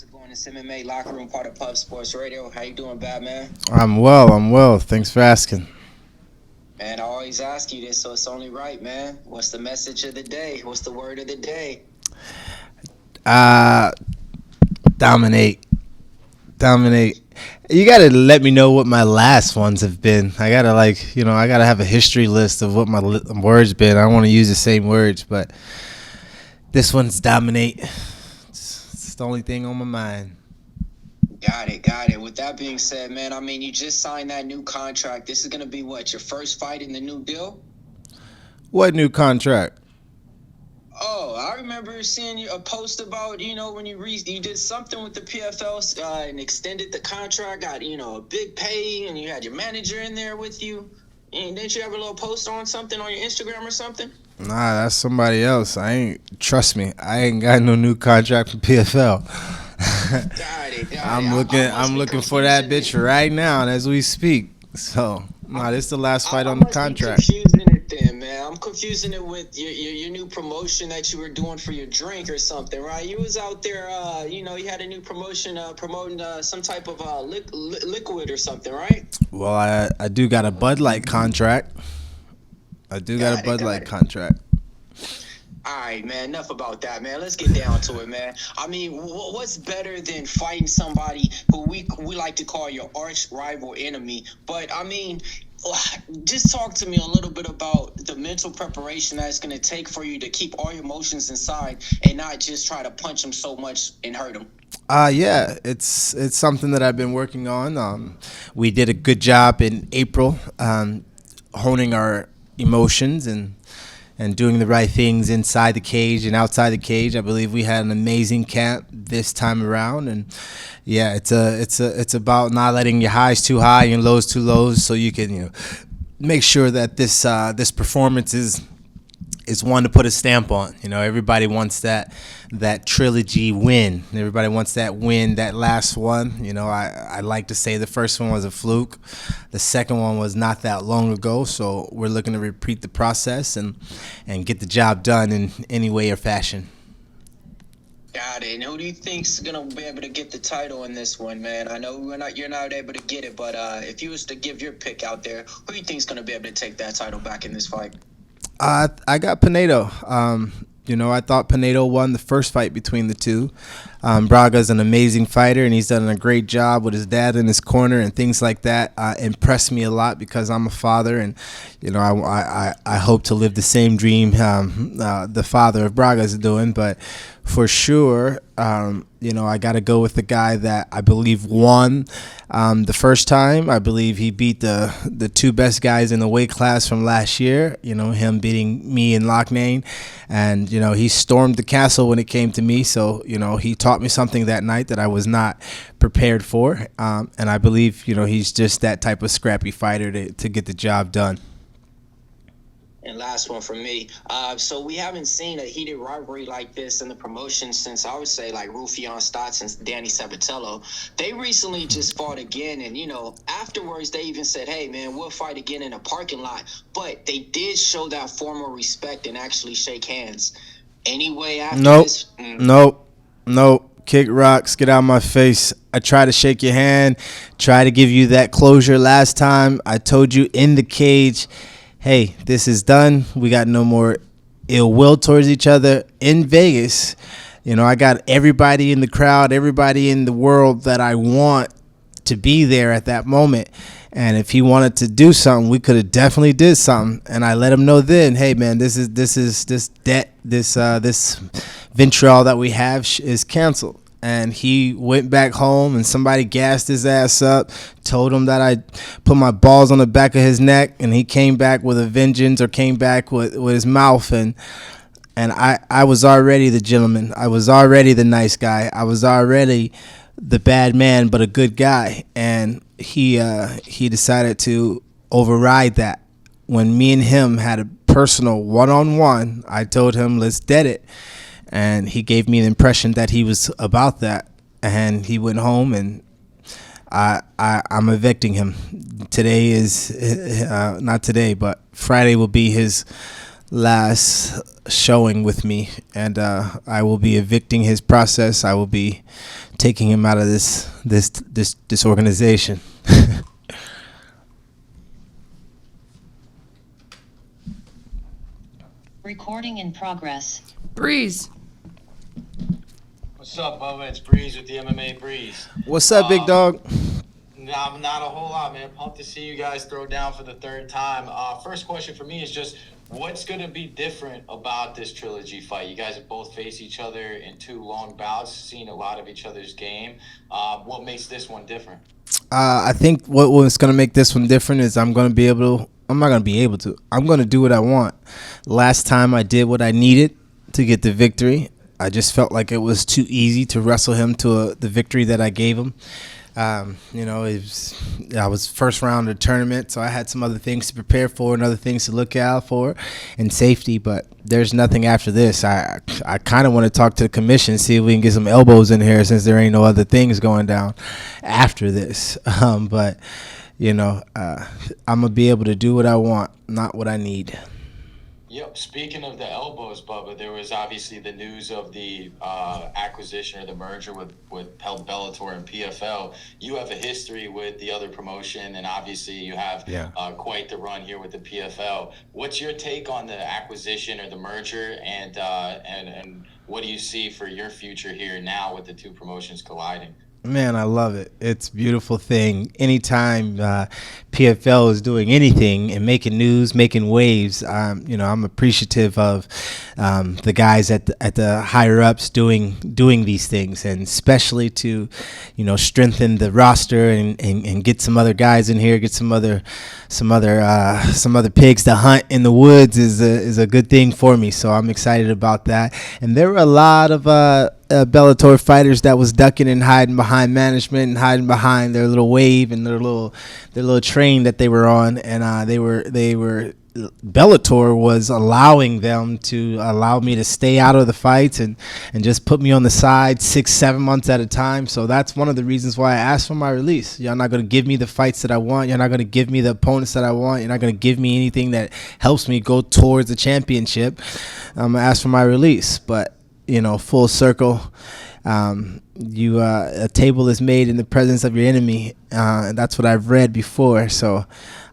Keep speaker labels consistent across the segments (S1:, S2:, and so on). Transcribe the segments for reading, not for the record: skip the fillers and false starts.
S1: How's it going? It's MMA Locker Room, part of Pub Sports Radio. How you doing, Batman?
S2: I'm well. I'm well. Thanks for asking.
S1: Man, I always ask you this, so it's only right, man. What's the message of the day? What's the word of the day?
S2: Uh, dominate. Dominate. You gotta let me know what my last ones have been. I gotta I gotta have a history list of what my words been. I don't want to use the same words, but this one's dominate. It's the only thing on my mind.
S1: Got it. With that being said, man, I mean, you just signed that new contract. This is going to be what, your first fight in the new deal?
S2: What new contract?
S1: Oh, I remember seeing a post about, when you did something with the PFL and extended the contract, got, a big pay, and you had your manager in there with you. And didn't you have a little post on something on your Instagram or something?
S2: Nah, that's somebody else. Trust me, I ain't got no new contract from PFL.
S1: Got it.
S2: I'm looking for that bitch right now as we speak. So, this is the last fight on the contract.
S1: I'm confusing it then, man. I'm confusing it with your new promotion that you were doing for your drink or something, right? You was out there, you had a new promotion promoting some type of liquid or something, right?
S2: Well, I do got a Bud Light contract. Contract.
S1: All right, man, enough about that, man. Let's get down to it, man. I mean, what's better than fighting somebody who we like to call your arch rival enemy? But, I mean, just talk to me a little bit about the mental preparation that it's going to take for you to keep all your emotions inside and not just try to punch them so much and hurt them.
S2: Yeah, it's something that I've been working on. We did a good job in April honing our emotions and doing the right things inside the cage and outside the cage. I believe we had an amazing camp this time around, and yeah, it's about not letting your highs too high and lows too low, so you can make sure that this performance is one to put a stamp on. Everybody wants that trilogy win. Everybody wants that win, that last one. I like to say the first one was a fluke. The second one was not that long ago, so we're looking to repeat the process and get the job done in any way or fashion.
S1: Got it. And who do you think's gonna be able to get the title in this one, man? I know you're not able to get it, but if you was to give your pick out there, who do you think's gonna be able to take that title back in this fight?
S2: I got Pinedo. I thought Pinedo won the first fight between the two. Braga's an amazing fighter, and he's done a great job with his dad in his corner and things like that. Impressed me a lot because I'm a father, and I hope to live the same dream the father of Braga is doing. But for sure, I got to go with the guy that I believe won the first time. I believe he beat the two best guys in the weight class from last year, him beating me in Loughnane. And, he stormed the castle when it came to me. So, he taught me something that night that I was not prepared for. And I believe, he's just that type of scrappy fighter to get the job done.
S1: And last one from me. So we haven't seen a heated rivalry like this in the promotion since, I would say, like Rufion Stotts and Danny Sabatello. They recently just fought again, and, afterwards they even said, hey, man, we'll fight again in a parking lot. But they did show that formal respect and actually shake hands. Anyway, after this...
S2: Nope. Kick rocks, get out of my face. I tried to shake your hand, try to give you that closure last time. I told you in the cage, hey, this is done. We got no more ill will towards each other in Vegas. I got everybody in the crowd, everybody in the world that I want to be there at that moment. And if he wanted to do something, we could have definitely did something. And I let him know then, hey man, this Ventrell that we have is canceled. And he went back home, and somebody gassed his ass up, told him that I put my balls on the back of his neck, and he came back with a vengeance, or came back with his mouth. And I was already the gentleman. I was already the nice guy. I was already the bad man, but a good guy. And he decided to override that. When me and him had a personal one-on-one, I told him, let's dead it. And he gave me the impression that he was about that. And he went home, and I'm evicting him. Today is, not today, but Friday will be his last showing with me, and I will be evicting his process. I will be taking him out of this organization.
S3: Recording in progress.
S4: Breeze.
S5: What's up, Bubba? It's Breeze with the MMA Breeze.
S2: What's up, big dog?
S5: Not a whole lot, man. Pumped to see you guys throw down for the third time. First question for me is just, what's going to be different about this trilogy fight? You guys have both faced each other in 2 long bouts, seen a lot of each other's game. What makes this one different?
S2: I think what's going to make this one different is I'm not going to be able to. I'm going to do what I want. Last time I did what I needed to get the victory. I just felt like it was too easy to wrestle him to the victory that I gave him. I was first round of the tournament, so I had some other things to prepare for and other things to look out for and safety, but there's nothing after this. I kind of want to talk to the commission, see if we can get some elbows in here since there ain't no other things going down after this. But, I'm going to be able to do what I want, not what I need.
S5: Yep. Speaking of the elbows, Bubba, there was obviously the news of the acquisition or the merger with Bellator and PFL. You have a history with the other promotion, and obviously you have quite the run here with the PFL. What's your take on the acquisition or the merger, and what do you see for your future here now with the 2 promotions colliding?
S2: Man, I love it. It's a beautiful thing. Anytime PFL is doing anything and making news, making waves, I'm appreciative of the guys at the higher ups doing these things, and especially to, strengthen the roster and get some other guys in here, get some other pigs to hunt in the woods is a good thing for me. So I'm excited about that. And there were a lot of Bellator fighters that was ducking and hiding behind management and hiding behind their little wave and their little train that they were on, and Bellator was allowing them to allow me to stay out of the fights and just put me on the side 6-7 months at a time. So that's one of the reasons why I asked for my release. Y'all not going to give me the fights that I want. You're not going to give me the opponents that I want. You're not going to give me anything that helps me go towards the championship. I'm going to ask for my release. But full circle, a table is made in the presence of your enemy, and that's what I've read before. So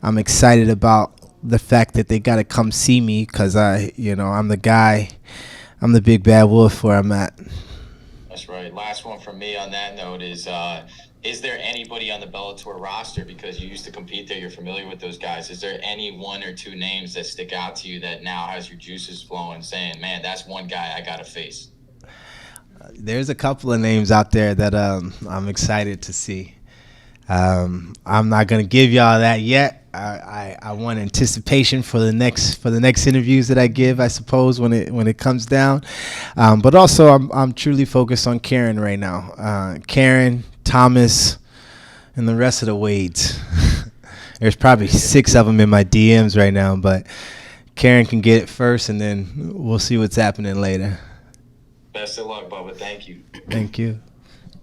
S2: I'm excited about the fact that they got to come see me, because I'm the guy, I'm the big bad wolf where I'm at.
S5: That's right. Last one from me on that note is there anybody on the Bellator roster, because you used to compete there, you're familiar with those guys, is there any 1 or 2 names that stick out to you that now has your juices flowing, saying, man, that's one guy I gotta face?
S2: There's a couple of names out there that I'm excited to see. I'm not gonna give y'all that yet. I want anticipation for the next interviews that I give, I suppose, when it comes down. But also I'm truly focused on Karen right now. Karen, Thomas, and the rest of the Wades. There's probably 6 of them in my DMs right now, but Karen can get it first, and then we'll see what's happening later.
S5: Best of luck, Bubba. Thank you.
S2: Thank you.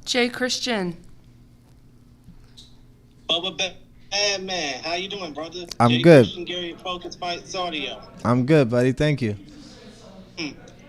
S4: Jay Christian.
S6: Bubba Bad Man, how you doing, brother?
S2: I'm
S6: Jay
S2: good.
S6: Christian, Gary Focus Fights Audio.
S2: I'm good, buddy. Thank you.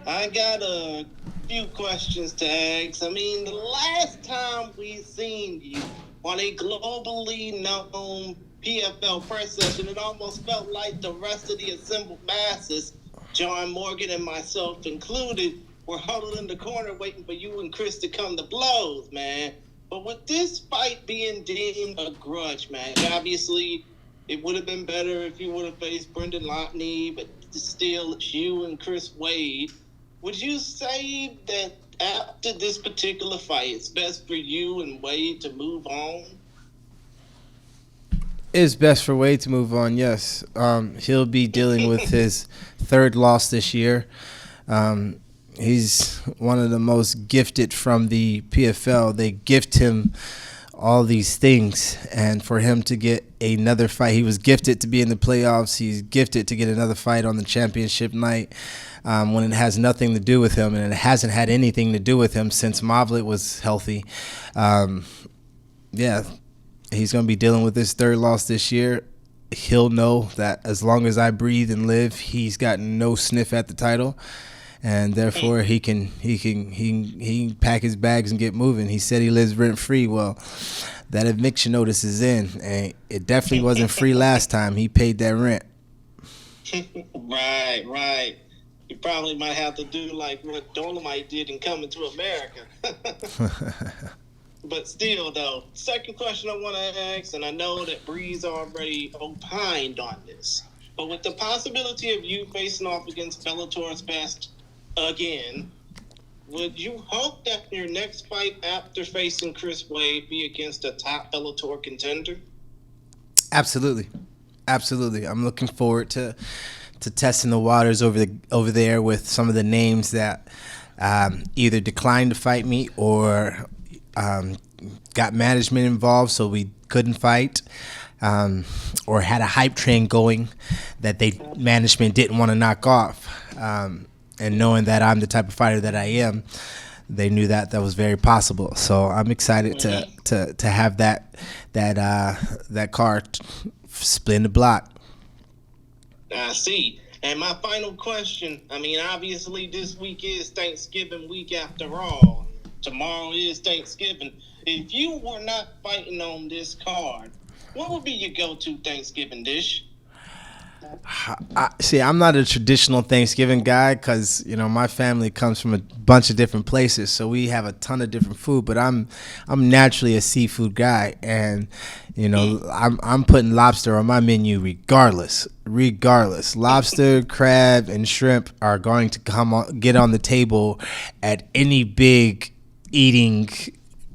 S6: I got a few questions to ask. I mean, the last time we seen you on a globally known PFL press session, it almost felt like the rest of the assembled masses, John Morgan and myself included, were huddled in the corner waiting for you and Chris to come to blows, man. But with this fight being deemed a grudge match, obviously it would have been better if you would have faced Brendan Lotney, but still it's you and Chris Wade. Would you say that after this particular fight, it's best for you and Wade to move on?
S2: It's best for Wade to move on, yes. He'll be dealing with his 3rd loss this year. He's one of the most gifted from the PFL. They gift him all these things, and for him to get another fight, he was gifted to be in the playoffs. He's gifted to get another fight on the championship night when it has nothing to do with him, and it hasn't had anything to do with him since Mavlet was healthy. He's going to be dealing with his 3rd loss this year. he'll know that as long as I breathe and live, he's got no sniff at the title, and therefore he can pack his bags and get moving. He said he lives rent free. Well, that eviction notice is in, and it definitely wasn't free last time. He paid that rent.
S6: Right. You probably might have to do like what Dolomite did in Coming to America. But still, though, second question I want to ask, and I know that Breeze already opined on this, but with the possibility of you facing off against Bellator's best again, would you hope that your next fight after facing Chris Wade be against a top Bellator contender?
S2: Absolutely. I'm looking forward to testing the waters over there with some of the names that either declined to fight me or got management involved so we couldn't fight, or had a hype train going that management didn't want to knock off. And knowing that I'm the type of fighter that I am, they knew that was very possible. So I'm excited to have that card split in the block.
S6: I see. And my final question, I mean, obviously this week is Thanksgiving week after all. Tomorrow is Thanksgiving. If you were not fighting on this card, what would be your go-to Thanksgiving dish?
S2: See, I'm not a traditional Thanksgiving guy because, my family comes from a bunch of different places, so we have a ton of different food. But I'm naturally a seafood guy, and I'm putting lobster on my menu regardless. Lobster, crab, and shrimp are going to get on the table at any big eating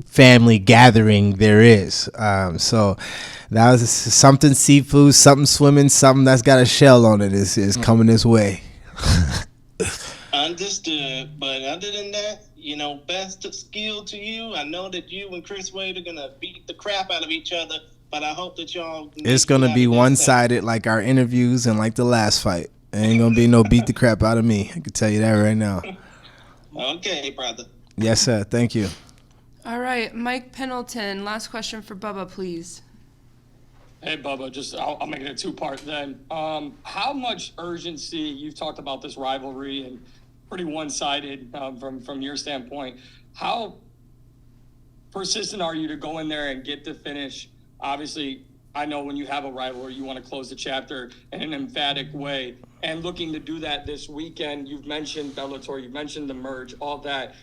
S2: family gathering there is. So that was something seafood, something swimming, something that's got a shell on it is coming this way.
S6: Understood. But other than that, best skill to you. I know that you and Chris Wade are going to beat the crap out of each other, but I hope that y'all...
S2: It's going to be one-sided like our interviews and like the last fight. There ain't going to be no beat the crap out of me. I can tell you that right now.
S6: Okay, brother.
S2: Yes, sir. Thank you.
S4: All right, Mike Pendleton, last question for Bubba, please.
S7: Hey, Bubba, I'll make it a two-part then. How much urgency, you've talked about this rivalry and pretty one-sided from your standpoint. How persistent are you to go in there and get the finish? Obviously, I know when you have a rivalry, you want to close the chapter in an emphatic way. And looking to do that this weekend, you've mentioned Bellator, you've mentioned the merge, all that.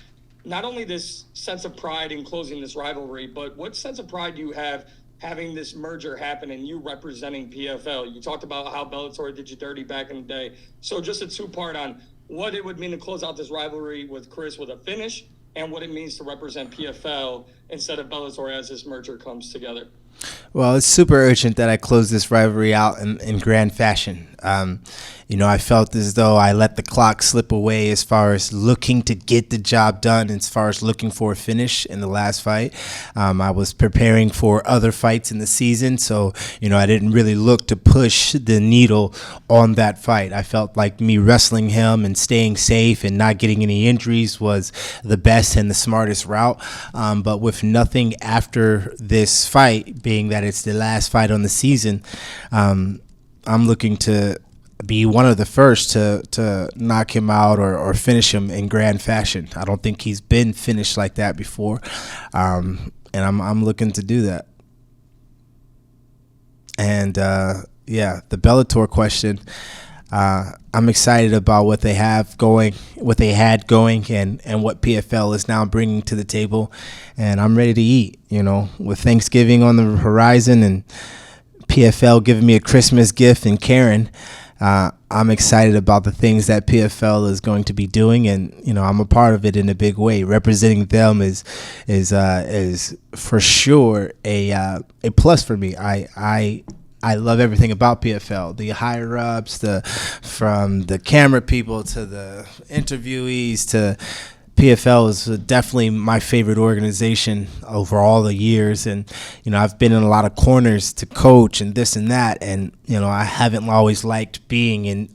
S7: Not only this sense of pride in closing this rivalry, but what sense of pride do you have having this merger happen and you representing PFL? You talked about how Bellator did you dirty back in the day. So just a two-part on what it would mean to close out this rivalry with Chris with a finish and what it means to represent PFL instead of Bellator as this merger comes together.
S2: Well, it's super urgent that I close this rivalry out in grand fashion. I felt as though I let the clock slip away as far as looking to get the job done, as far as looking for a finish in the last fight. I was preparing for other fights in the season, so, I didn't really look to push the needle on that fight. I felt like me wrestling him and staying safe and not getting any injuries was the best and the smartest route. But with nothing after this fight, being that it's the last fight on the season, I'm looking to be one of the first to knock him out or finish him in grand fashion. I don't think he's been finished like that before, and I'm looking to do that. And the Bellator question, I'm excited about what they have going, what they had going, and what PFL is now bringing to the table. And I'm ready to eat, with Thanksgiving on the horizon and PFL giving me a Christmas gift and Karen. I'm excited about the things that PFL is going to be doing, and I'm a part of it in a big way. Representing them is for sure a plus for me. I love everything about PFL. The higher ups, from the camera people to the interviewees to PFL is definitely my favorite organization over all the years. And, I've been in a lot of corners to coach and this and that. And, I haven't always liked being in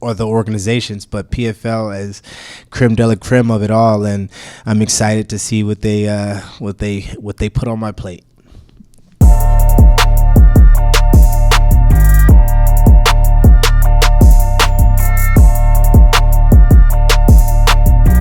S2: other organizations, but PFL is creme de la creme of it all. And I'm excited to see what they put on my plate.